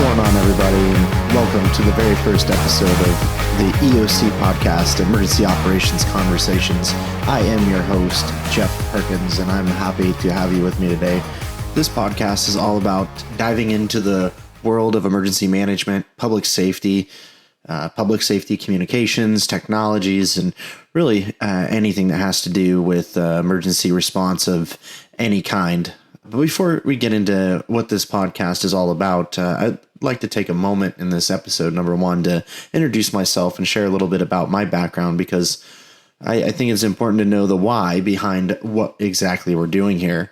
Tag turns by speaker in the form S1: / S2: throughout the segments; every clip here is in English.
S1: going on, everybody, and welcome to the very first episode of the EOC Podcast, Emergency Operations Conversations. I am your host, Jeff Perkins, and I'm happy to have you with me today. This podcast is all about diving into the world of emergency management, public safety communications, technologies, and really anything that has to do with emergency response of any kind. But before we get into what this podcast is all about, I'd like to take a moment in this episode, number one, to introduce myself and share a little bit about my background, because I think it's important to know the why behind what exactly we're doing here.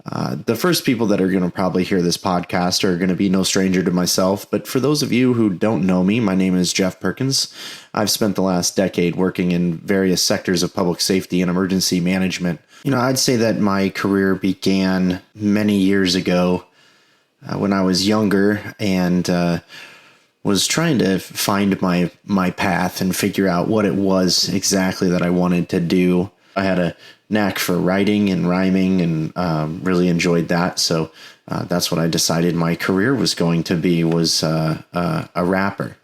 S1: The first people that are going to probably hear this podcast are going to be no stranger to myself. But for those of you who don't know me, my name is Jeff Perkins. I've spent the last decade working in various sectors of public safety and emergency management. I'd say that my career began many years ago when I was younger and was trying to find my path and figure out what it was exactly that I wanted to do. I had a knack for writing and rhyming and really enjoyed that. So that's what I decided my career was going to be, was a rapper.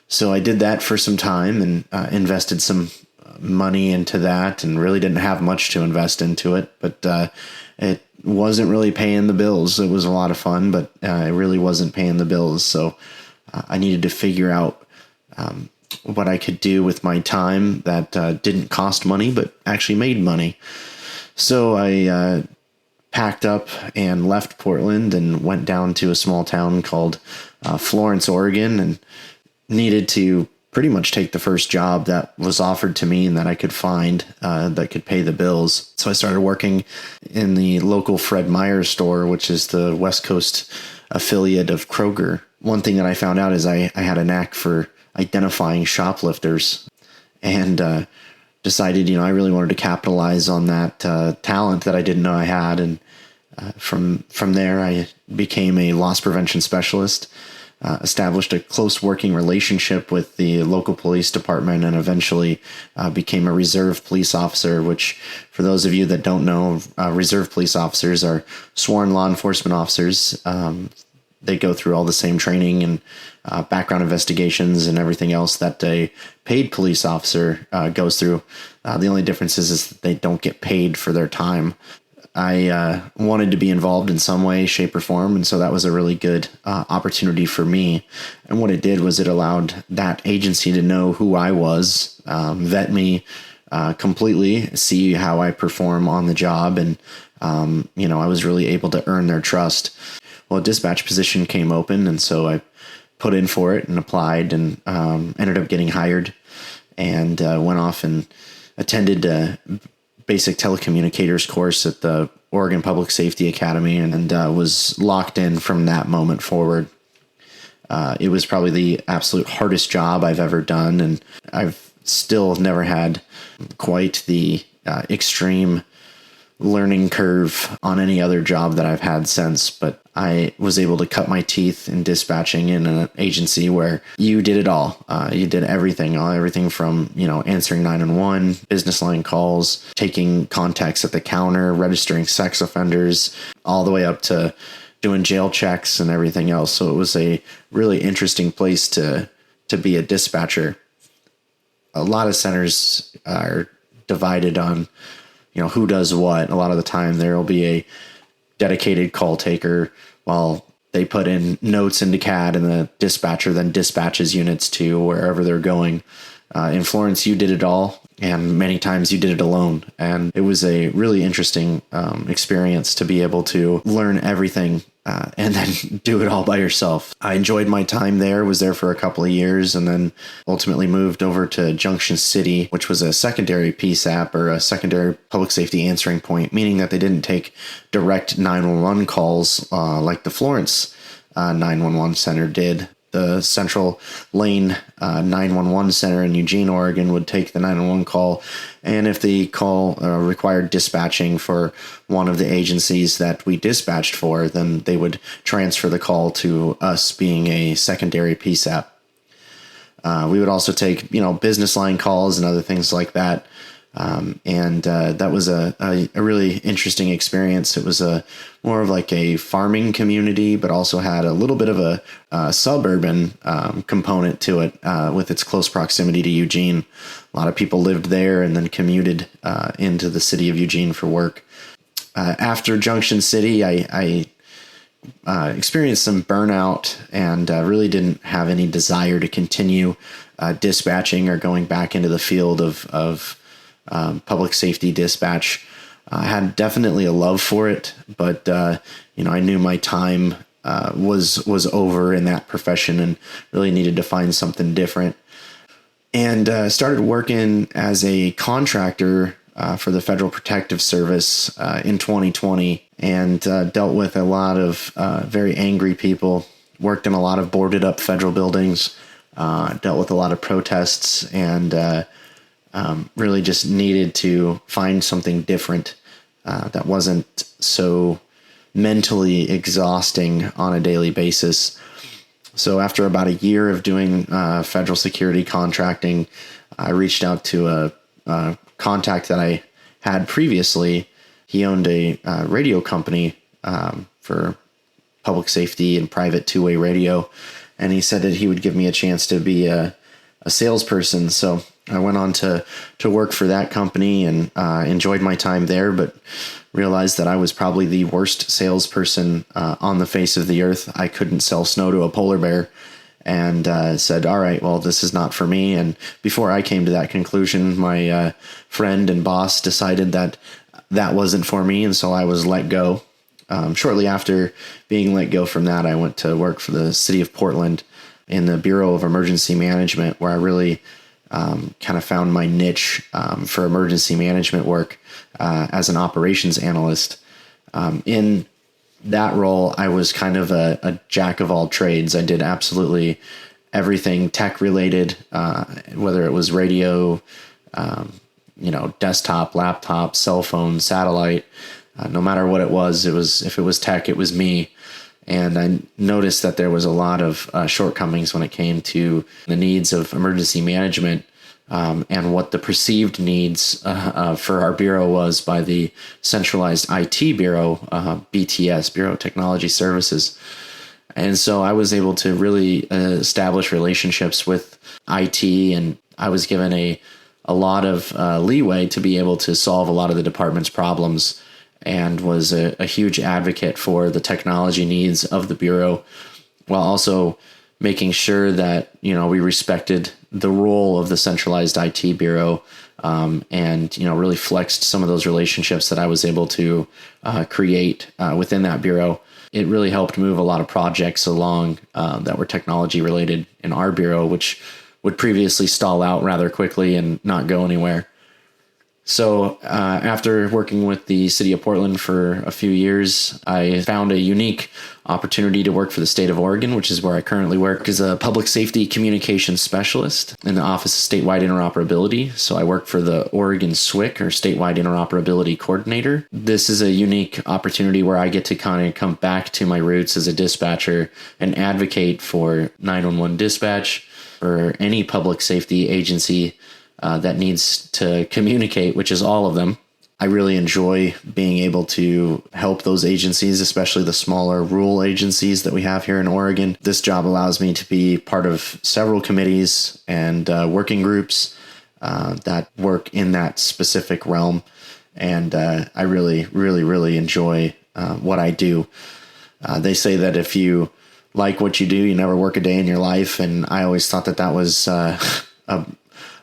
S1: So I did that for some time and invested some money into that, and really didn't have much to invest into it, but it wasn't really paying the bills. It was a lot of fun, but it really wasn't paying the bills. So I needed to figure out what I could do with my time that didn't cost money, but actually made money. So I packed up and left Portland and went down to a small town called Florence, Oregon, and needed to pretty much take the first job that was offered to me and that I could find that could pay the bills. So I started working in the local Fred Meyer store, which is the West Coast affiliate of Kroger. One thing that I found out is I had a knack for identifying shoplifters, and decided, I really wanted to capitalize on that talent that I didn't know I had. And from there, I became a loss prevention specialist, established a close working relationship with the local police department, and eventually became a reserve police officer, which, for those of you that don't know, reserve police officers are sworn law enforcement officers. They go through all the same training and background investigations and everything else that a paid police officer goes through. The only difference is that they don't get paid for their time. I wanted to be involved in some way, shape, or form, and so that was a really good opportunity for me. And what it did was it allowed that agency to know who I was, vet me completely, see how I perform on the job, and I was really able to earn their trust. Well, a dispatch position came open, and so I put in for it and applied, and ended up getting hired, and went off and attended a basic telecommunicators course at the Oregon Public Safety Academy, and was locked in from that moment forward. It was probably the absolute hardest job I've ever done, and I've still never had quite the extreme learning curve on any other job that I've had since, but I was able to cut my teeth in dispatching in an agency where you did it all. You did everything from, answering 911, business line calls, taking contacts at the counter, registering sex offenders, all the way up to doing jail checks and everything else. So it was a really interesting place to be a dispatcher. A lot of centers are divided on who does what. A lot of the time there will be a dedicated call taker while they put in notes into CAD, and the dispatcher then dispatches units to wherever they're going. In Florence, you did it all, and many times you did it alone. And it was a really interesting experience to be able to learn everything and then do it all by yourself. I enjoyed my time there, was there for a couple of years, and then ultimately moved over to Junction City, which was a secondary PSAP, or a secondary public safety answering point, meaning that they didn't take direct 911 calls like the Florence 911 center did. The Central Lane 911 center in Eugene, Oregon would take the 911 call, and if the call required dispatching for one of the agencies that we dispatched for, then they would transfer the call to us being a secondary PSAP. We would also take, business line calls and other things like that. That was a really interesting experience. It was more of like a farming community, but also had a little bit of a suburban component to it with its close proximity to Eugene. A lot of people lived there and then commuted into the city of Eugene for work. After Junction City, I experienced some burnout and really didn't have any desire to continue dispatching or going back into the field of public safety dispatch. I had definitely a love for it, but I knew my time was over in that profession and really needed to find something different. And started working as a contractor for the Federal Protective Service in 2020, and dealt with a lot of very angry people. Worked in a lot of boarded up federal buildings. Dealt with a lot of protests, and really just needed to find something different that wasn't so mentally exhausting on a daily basis. So after about a year of doing federal security contracting, I reached out to a contact that I had previously. He owned a radio company for public safety and private two-way radio, and he said that he would give me a chance to be a salesperson. So I went on to work for that company and enjoyed my time there, but realized that I was probably the worst salesperson on the face of the earth. I couldn't sell snow to a polar bear, and said, all right, well, this is not for me. And before I came to that conclusion, my friend and boss decided that wasn't for me, and so I was let go. Shortly after being let go from that, I went to work for the city of Portland in the Bureau of Emergency Management, where I really kind of found my niche for emergency management work as an operations analyst. In that role, I was kind of a jack of all trades. I did absolutely everything tech related, whether it was radio, desktop, laptop, cell phone, satellite. No matter what it was, if it was tech, it was me. And I noticed that there was a lot of shortcomings when it came to the needs of emergency management and what the perceived needs for our bureau was by the centralized IT bureau, BTS, Bureau of Technology Services. And so I was able to really establish relationships with IT, and I was given a lot of leeway to be able to solve a lot of the department's problems, and was a huge advocate for the technology needs of the Bureau, while also making sure that, we respected the role of the centralized IT Bureau, and, really flexed some of those relationships that I was able to create within that Bureau. It really helped move a lot of projects along that were technology related in our Bureau, which would previously stall out rather quickly and not go anywhere. So after working with the city of Portland for a few years, I found a unique opportunity to work for the state of Oregon, which is where I currently work as a public safety communications specialist in the Office of Statewide Interoperability. So I work for the Oregon SWIC, or Statewide Interoperability Coordinator. This is a unique opportunity where I get to kind of come back to my roots as a dispatcher and advocate for 911 dispatch or any public safety agency that needs to communicate, which is all of them. I really enjoy being able to help those agencies, especially the smaller rural agencies that we have here in Oregon. This job allows me to be part of several committees and working groups that work in that specific realm. And I really, really, really enjoy what I do. They say that if you like what you do, you never work a day in your life. And I always thought that was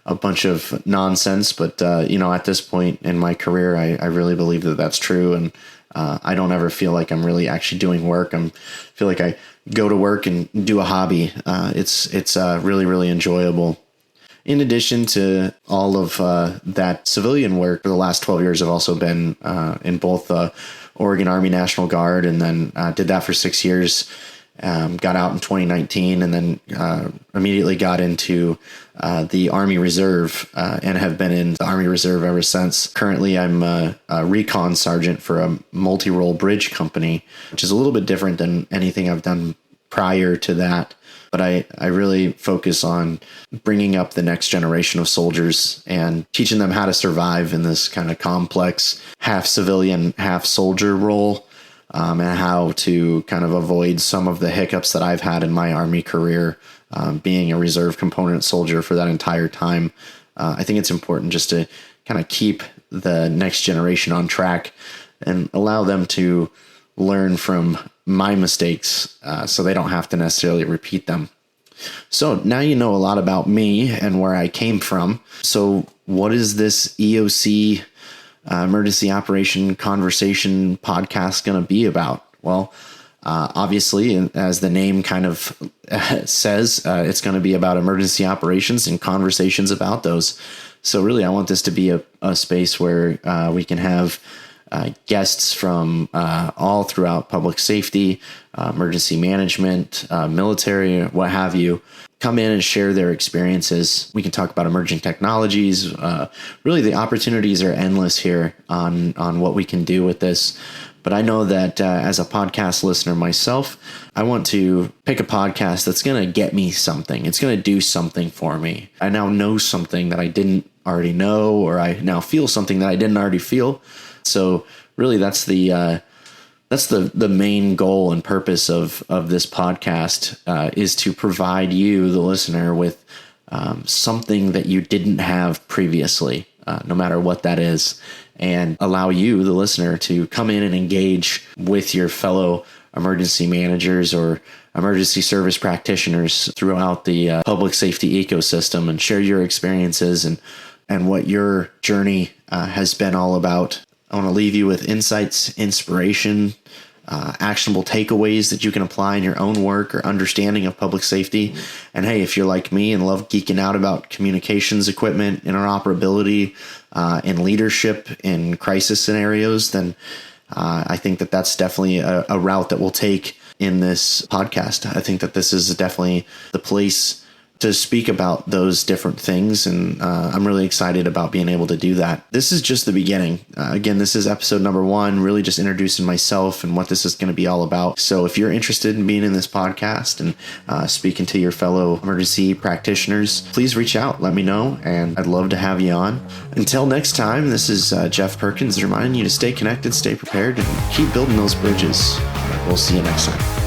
S1: a bunch of nonsense, but at this point in my career, I really believe that that's true, and I don't ever feel like I'm really actually doing work. I feel like I go to work and do a hobby. It's really, really enjoyable. In addition to all of that civilian work, for the last 12 years, I've also been in both the Oregon Army National Guard, and then did that for 6 years. Got out in 2019, and then immediately got into the Army Reserve and have been in the Army Reserve ever since. Currently, I'm a recon sergeant for a multi-role bridge company, which is a little bit different than anything I've done prior to that. But I really focus on bringing up the next generation of soldiers and teaching them how to survive in this kind of complex half civilian, half soldier role, and how to kind of avoid some of the hiccups that I've had in my Army career, being a reserve component soldier for that entire time. I think it's important just to kind of keep the next generation on track and allow them to learn from my mistakes so they don't have to necessarily repeat them. So now you know a lot about me and where I came from. So what is this EOC Emergency Operation Conversation podcast going to be about? Well, obviously, as the name kind of says, it's going to be about emergency operations and conversations about those. So really, I want this to be a space where we can have guests from all throughout public safety, emergency management, military, what have you, come in and share their experiences. We can talk about emerging technologies. Really, the opportunities are endless here on what we can do with this. But I know that as a podcast listener myself, I want to pick a podcast that's going to get me something. It's going to do something for me. I now know something that I didn't already know, or I now feel something that I didn't already feel. So really, that's the main goal and purpose of this podcast, is to provide you, the listener, with something that you didn't have previously, no matter what that is, and allow you, the listener, to come in and engage with your fellow emergency managers or emergency service practitioners throughout the public safety ecosystem and share your experiences and what your journey has been all about. I want to leave you with insights, inspiration, actionable takeaways that you can apply in your own work or understanding of public safety. And hey, if you're like me and love geeking out about communications equipment, interoperability, and leadership in crisis scenarios, then I think that that's definitely a route that we'll take in this podcast. I think that this is definitely the place to speak about those different things. And I'm really excited about being able to do that. This is just the beginning. Again, this is episode number 1, really just introducing myself and what this is going to be all about. So if you're interested in being in this podcast and speaking to your fellow emergency practitioners, please reach out, let me know, and I'd love to have you on. Until next time, this is Jeff Perkins reminding you to stay connected, stay prepared, and keep building those bridges. We'll see you next time.